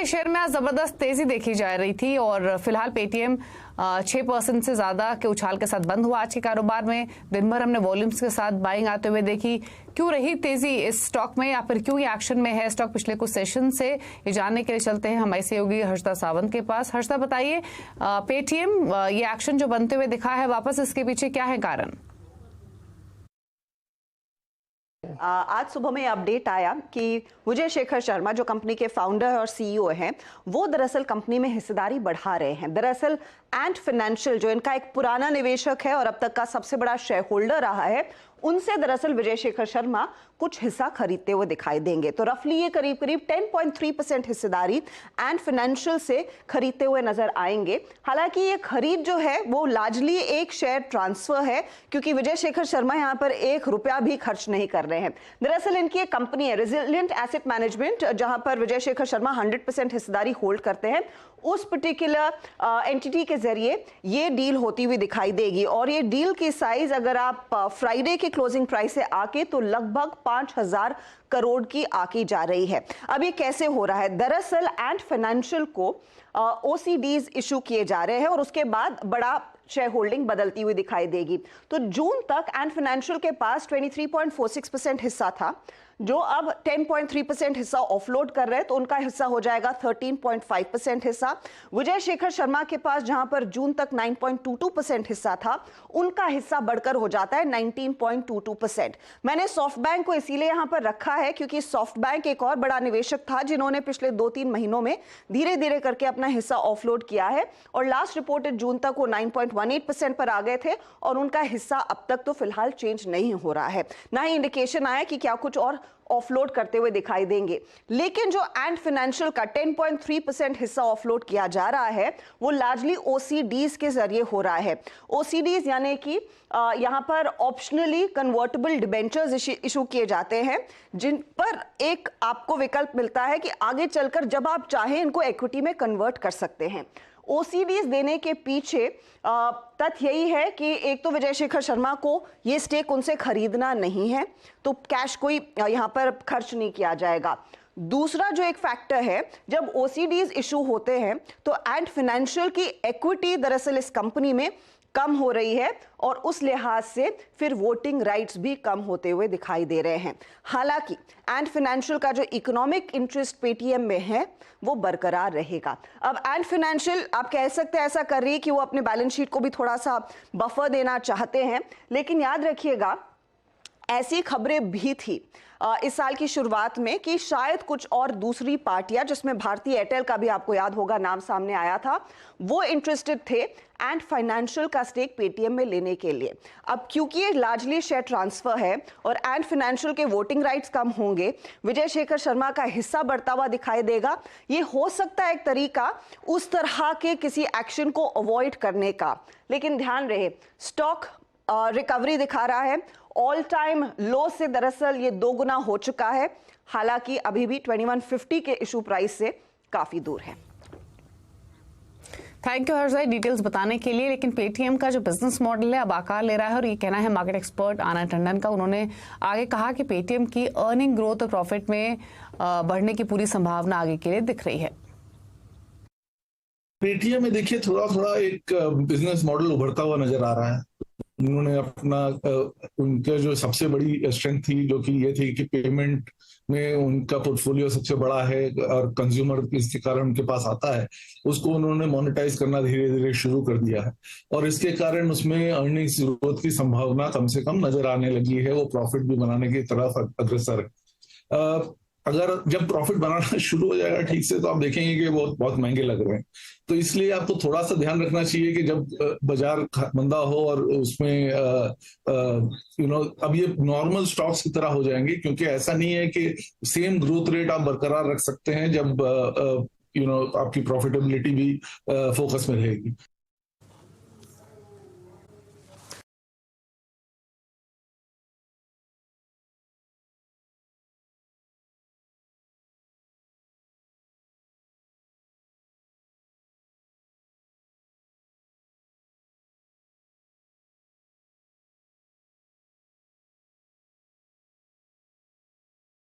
के शेयर में आज जबरदस्त तेजी देखी जा रही थी और फिलहाल पेटीएम 6% से ज्यादा के उछाल के साथ बंद हुआ आज के कारोबार में। दिन भर हमने वॉल्यूम्स के साथ बाइंग आते हुए देखी। क्यों रही तेजी इस स्टॉक में या फिर क्यों ये एक्शन में है स्टॉक पिछले कुछ सेशन से, ये जानने के लिए चलते हैं हमारे सहयोगी हर्षदा सावंत के पास। हर्षदा बताइए, पेटीएम ये एक्शन जो बनते हुए दिखा है वापस, इसके पीछे क्या है कारण? आज सुबह में अपडेट आया कि विजय शेखर शर्मा जो कंपनी के फाउंडर और सीईओ हैं, वो दरअसल कंपनी में हिस्सेदारी बढ़ा रहे हैं। दरअसल एंट फाइनेंशियल जो इनका एक पुराना निवेशक है और अब तक का सबसे बड़ा शेयर होल्डर रहा है, उनसे दरअसल विजय शेखर शर्मा कुछ हिस्सा खरीदते हुए दिखाई देंगे। तो रफली ये करीब 10.3% हिस्सेदारी एंड फाइनेंशियल से खरीदते हुए नजर आएंगे। हालांकि ये खरीद जो है वो लार्जली एक शेयर ट्रांसफर है, क्योंकि विजय शेखर शर्मा यहाँ पर 1 रुपया भी खर्च नहीं कर रहे हैं। दरअसल इनकी एक कंपनी है रेजिलिएंट एसेट मैनेजमेंट, जहां पर विजय शेखर शर्मा 100% हिस्सेदारी होल्ड करते हैं। उस पर्टिकुलर एंटिटी के जरिए ये डील होती हुई दिखाई देगी और ये डील की साइज अगर आप फ्राइडे के क्लोजिंग प्राइस से आके तो लगभग 5,000 करोड़ की आकी जा रही है। अब ये कैसे हो रहा है? दरअसल एंट फाइनेंशियल को ओसीडीज इशू किए जा रहे हैं और उसके बाद बड़ा शेयर होल्डिंग बदलती हुई दिखाई देगी। तो जून तक एंट फाइनेंशियल के पास 23.46% हिस्सा था, जो अब 10.3% हिस्सा ऑफलोड कर रहे हैं, तो उनका हिस्सा हो जाएगा 13.5% हिस्सा। विजय शेखर शर्मा के पास जहां पर जून तक 9.22% हिस्सा था, उनका हिस्सा बढ़कर हो जाता है 19.22%। मैंने सॉफ्ट बैंक को इसीलिए यहां पर रखा है क्योंकि सॉफ्ट बैंक एक और बड़ा निवेशक था जिन्होंने पिछले 2-3 महीनों में धीरे धीरे करके अपना हिस्सा ऑफलोड किया है और लास्ट रिपोर्टेड जून तक वो 9.18% पर आ गए थे और उनका हिस्सा अब तक तो फिलहाल चेंज नहीं हो रहा है, ना ही इंडिकेशन आया कि क्या कुछ और ऑफलोड करते हुए दिखाई देंगे। लेकिन जो एंट फाइनेंशियल का 10.3% हिस्सा ऑफलोड किया जा रहा है वो लार्जली ओसीडीज के जरिए हो रहा है। ओसीडीज यानी कि यहां पर ऑप्शनली कन्वर्टेबल डिबेंचर्स इशू किए जाते हैं, जिन पर एक आपको विकल्प मिलता है कि आगे चलकर जब आप चाहें इनको इक्विटी में कन्वर्ट कर सकते हैं। ओसीडीज देने के पीछे तथ्य यही है कि एक तो विजय शेखर शर्मा को ये स्टेक उनसे खरीदना नहीं है, तो कैश कोई यहां पर खर्च नहीं किया जाएगा। दूसरा जो एक फैक्टर है, जब ओसीडीज इशू होते हैं तो एंट फाइनेंशियल की इक्विटी दरअसल इस कंपनी में कम हो रही है और उस लिहाज से फिर वोटिंग राइट्स भी कम होते हुए दिखाई दे रहे हैं। हालांकि एंट फाइनेंशियल का जो इकोनॉमिक इंटरेस्ट पेटीएम में है वो बरकरार रहेगा। अब एंट फाइनेंशियल आप कह सकते हैं ऐसा कर रही है कि वो अपने बैलेंस शीट को भी थोड़ा सा बफर देना चाहते हैं, लेकिन याद रखिएगा ऐसी खबरें भी थी इस साल की शुरुआत में कि शायद कुछ और दूसरी पार्टियां, जिसमें भारतीय एयरटेल का भी आपको याद होगा नाम सामने आया था, वो इंटरेस्टेड थे एंड फाइनेंशियल का स्टेक पेटीएम में लेने के लिए। अब क्योंकि ये लार्जली शेयर ट्रांसफर है और एंड फाइनेंशियल के वोटिंग राइट्स कम होंगे, विजय शेखर शर्मा का हिस्सा बढ़ता हुआ दिखाई देगा। ये हो सकता है एक तरीका उस तरह के किसी एक्शन को अवॉइड करने का, लेकिन ध्यान रहे स्टॉक रिकवरी दिखा रहा है। ऑल टाइम लो से दरअसल ये 2 गुना हो चुका है, हालांकि अभी भी 2150 के इशू प्राइस से काफी दूर है। थैंक यू हर्षदा डिटेल्स बताने के लिए। लेकिन पेटीएम का जो बिजनेस मॉडल है अब आकार ले रहा है और ये कहना है मार्केट एक्सपर्ट आनंद टंडन का। उन्होंने आगे कहा कि पेटीएम की अर्निंग ग्रोथ और प्रॉफिट में बढ़ने की पूरी संभावना आगे के लिए दिख रही है। पेटीएम में देखिए थोड़ा एक बिजनेस मॉडल उभरता हुआ नजर आ रहा है। उन्होंने अपना उनका जो सबसे बड़ी स्ट्रेंथ थी जो कि ये थी कि पेमेंट में उनका पोर्टफोलियो सबसे बड़ा है और कंज्यूमर इसके कारण उनके पास आता है, उसको उन्होंने मोनेटाइज करना धीरे धीरे शुरू कर दिया है और इसके कारण उसमें अर्निंग्स ग्रोथ की संभावना कम से कम नजर आने लगी है। वो प्रॉफिट भी बनाने की तरफ अग्रसर है। अगर जब प्रॉफिट बनाना शुरू हो जाएगा ठीक से तो आप देखेंगे कि वो बहुत महंगे लग रहे हैं। तो इसलिए आपको थोड़ा सा ध्यान रखना चाहिए कि जब बाजार मंदा हो और उसमें अब ये नॉर्मल स्टॉक्स की तरह हो जाएंगे, क्योंकि ऐसा नहीं है कि सेम ग्रोथ रेट आप बरकरार रख सकते हैं जब आपकी प्रॉफिटेबिलिटी भी फोकस में रहेगी।